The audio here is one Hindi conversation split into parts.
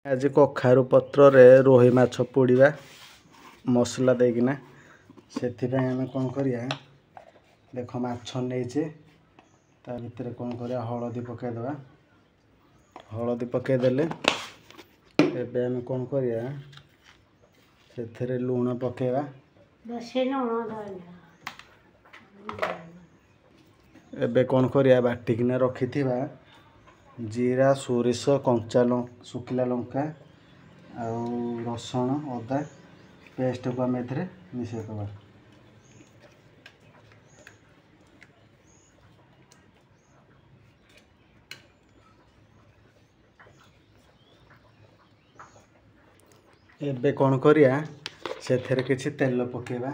आज कखारु पत्र रे रोही माछ पोड़ा मसला देकिना से आम कौन करिया देख माछ नहींचे ता भितर कौन करिया हलदी पकईदे हलदी पकईदेले एबे आम कौन करिया से लुण पकेवा एबे कौन करिया बाटिकिना रखिथिबा जीरा सोरिष कंचा सुखिला लंका रसुण अदा पेस्ट को आम ए मिसेदबा एबे कौन करिया से किछि तेल पकेवा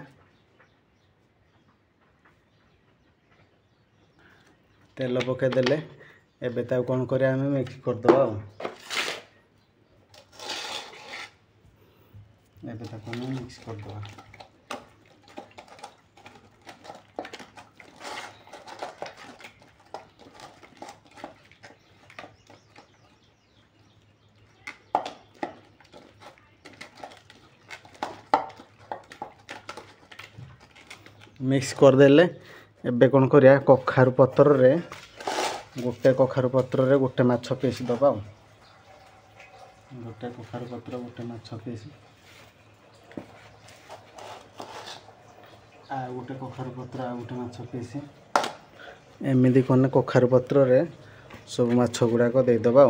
तेल पकईदेले एबे ताऊ कौन करिया आम मिक्स करदबा एबे ताको आम मिक्स करदबा मिक्स करदेले एबे कौन करिया कखारु पत्र रे गोटे कखारु पत्र रे गोटे माछ पीस दबा गोटे कखारु पत्र गोटे माछ पीस आ गोटे कखारु पत्र आ गोटे माछ पीस एमिदी कने कखारु पत्र रे सब माछ गुड़ाक देदबा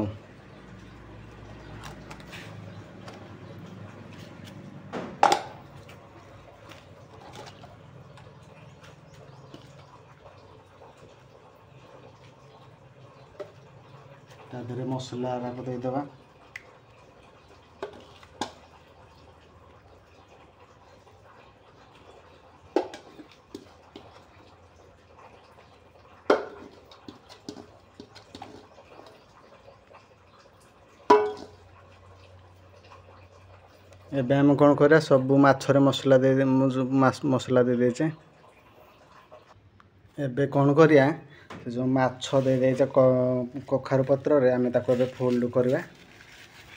तादेरे मसला देदबा एबे हम कौन करिया सब माछरे मसला दे मसला दे देचे एबे कौन करिया जो माछ दे देचे कखारु पत्र रे आमे ताको एबे फोल्ड करवा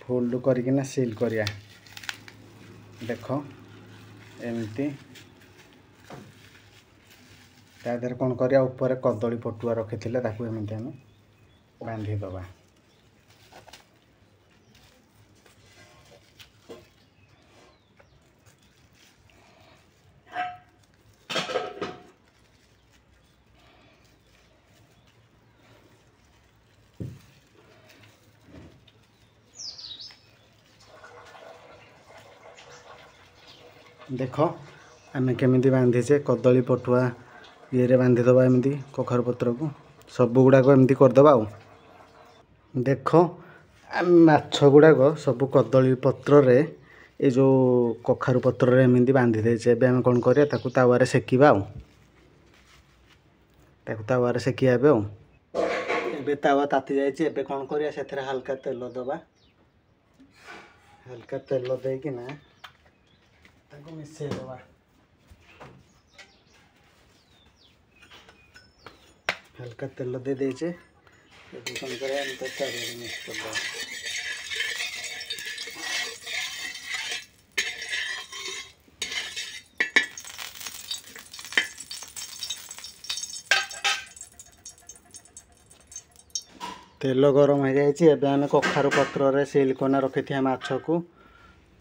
फोल्ड करकिना सील करिया देख एमती तादेर कौन करिया ऊपर कदली पटुआ रखिथिले ताको एमती आमे बांधी दबा देख आम केमी बांधीचे कदली पटुआ ये बांधीदबा एमती कखारु पत्र को सब गुड़ाक एमती करदबा देख माछ गुड़ाक सब कदली पत्र रे ये जो कखारु पत्र रे एमती बांधी देचे एबे आम कौन करिया ताकू तावारे सेकिबा ताकू तावारे सेकिया एबे तावा ताती जाइए एबे कौन करिया सेथरे हल्का तेल दबा हल्का तेल देकिना ताको मिसेई दबा हल्का तेल दे देचे एबे कौन करिया हम तो चारे मिक्स कर दबा तेल गरम हो जाए एबे आम कखारु पत्र रे सील कोना रखी माछ को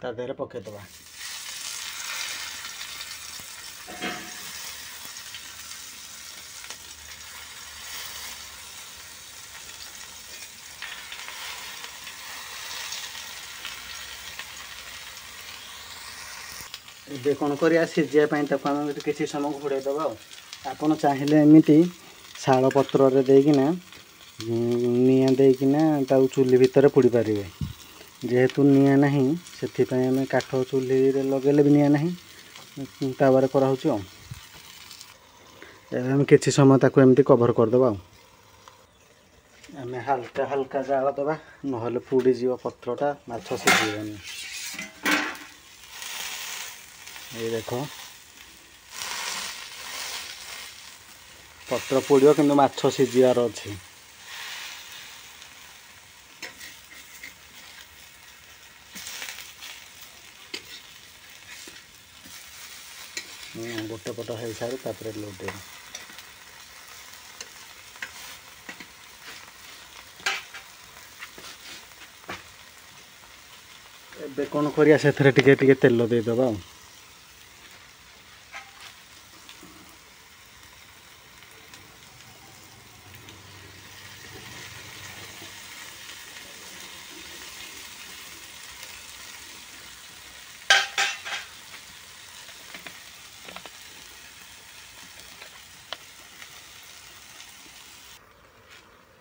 ता देहरे पकेदबा एबे कौन करिया सिझापी आम किसी समय घोड़े दबा आपन चाहिए एमती शाल पत्र रे देकिना निया देकिना ताऊ चुली भितर पोड़ी पारे जेहेतु निया नहीं से आम काठ चुली रे लगेले भी निया नहीं तावारे कराऊँ आम किसी समय ताको एमती कभर करदबा आम हल्का हल्का जाल दबा नहले पोड़ी जीव पत्रटा माछ सिझिबनी ये देख पत्र पोड़ो कि माछ सिझार अच्छे गोटे पट हो सारे तापर लौटे एबे कौन करिया से टिके तेल देदबा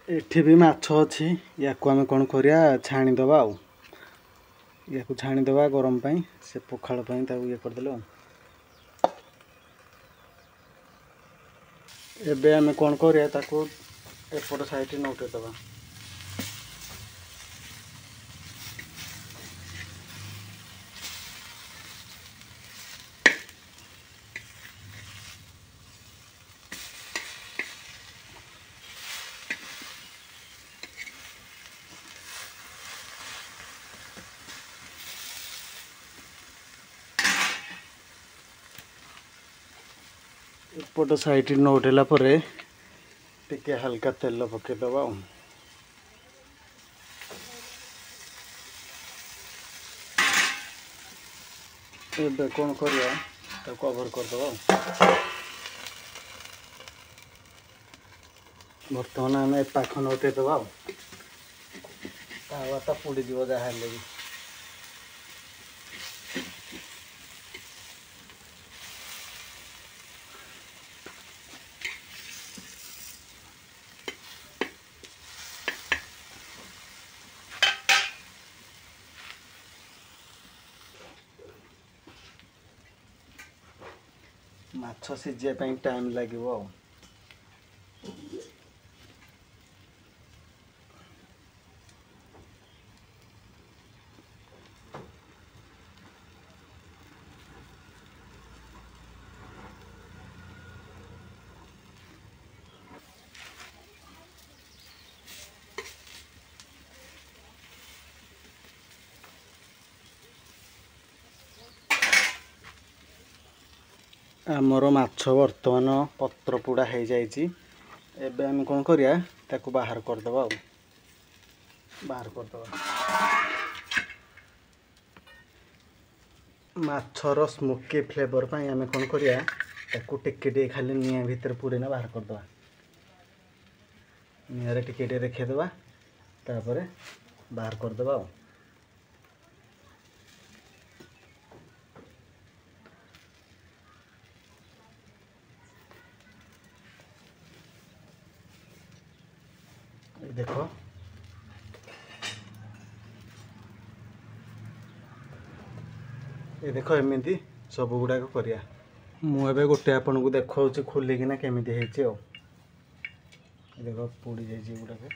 एठी भी माछ अच्छी या आम कौन करिया छाणीदबा या छाणीदबा गरम पाई से पखाल ये करदे एबे आम कौन करिया ताको एपट साइड नौटेदबा एपट साइड नौटेला टिके हल्का तेल पकेदबा एबे कौन करिया कवर करदबा बर्तमान आम पाख नौटेदबा तावाटा पोड़ी जीव जहाँ भी माछ सीझे टाइम लगे आमर माछ बर्तमान पत्र पोड़ा हो जाइए एबे आम कौन करिया ताकू बाहर करदबा बाहर करदबा माछर स्मोकी फ्लेवर पाई आम कौन करिया ताकू टिके खाली निआं भितर पुरेना बाहर करदबा निआरे टिके देखिदेबा तापर बाहर करदबा देखो ये देखो एमती सब गुड़ाक करिया मुझे गोटे आपन को देखा खोलिकिना केमी देख पोड़ी जाइए गुड़ाक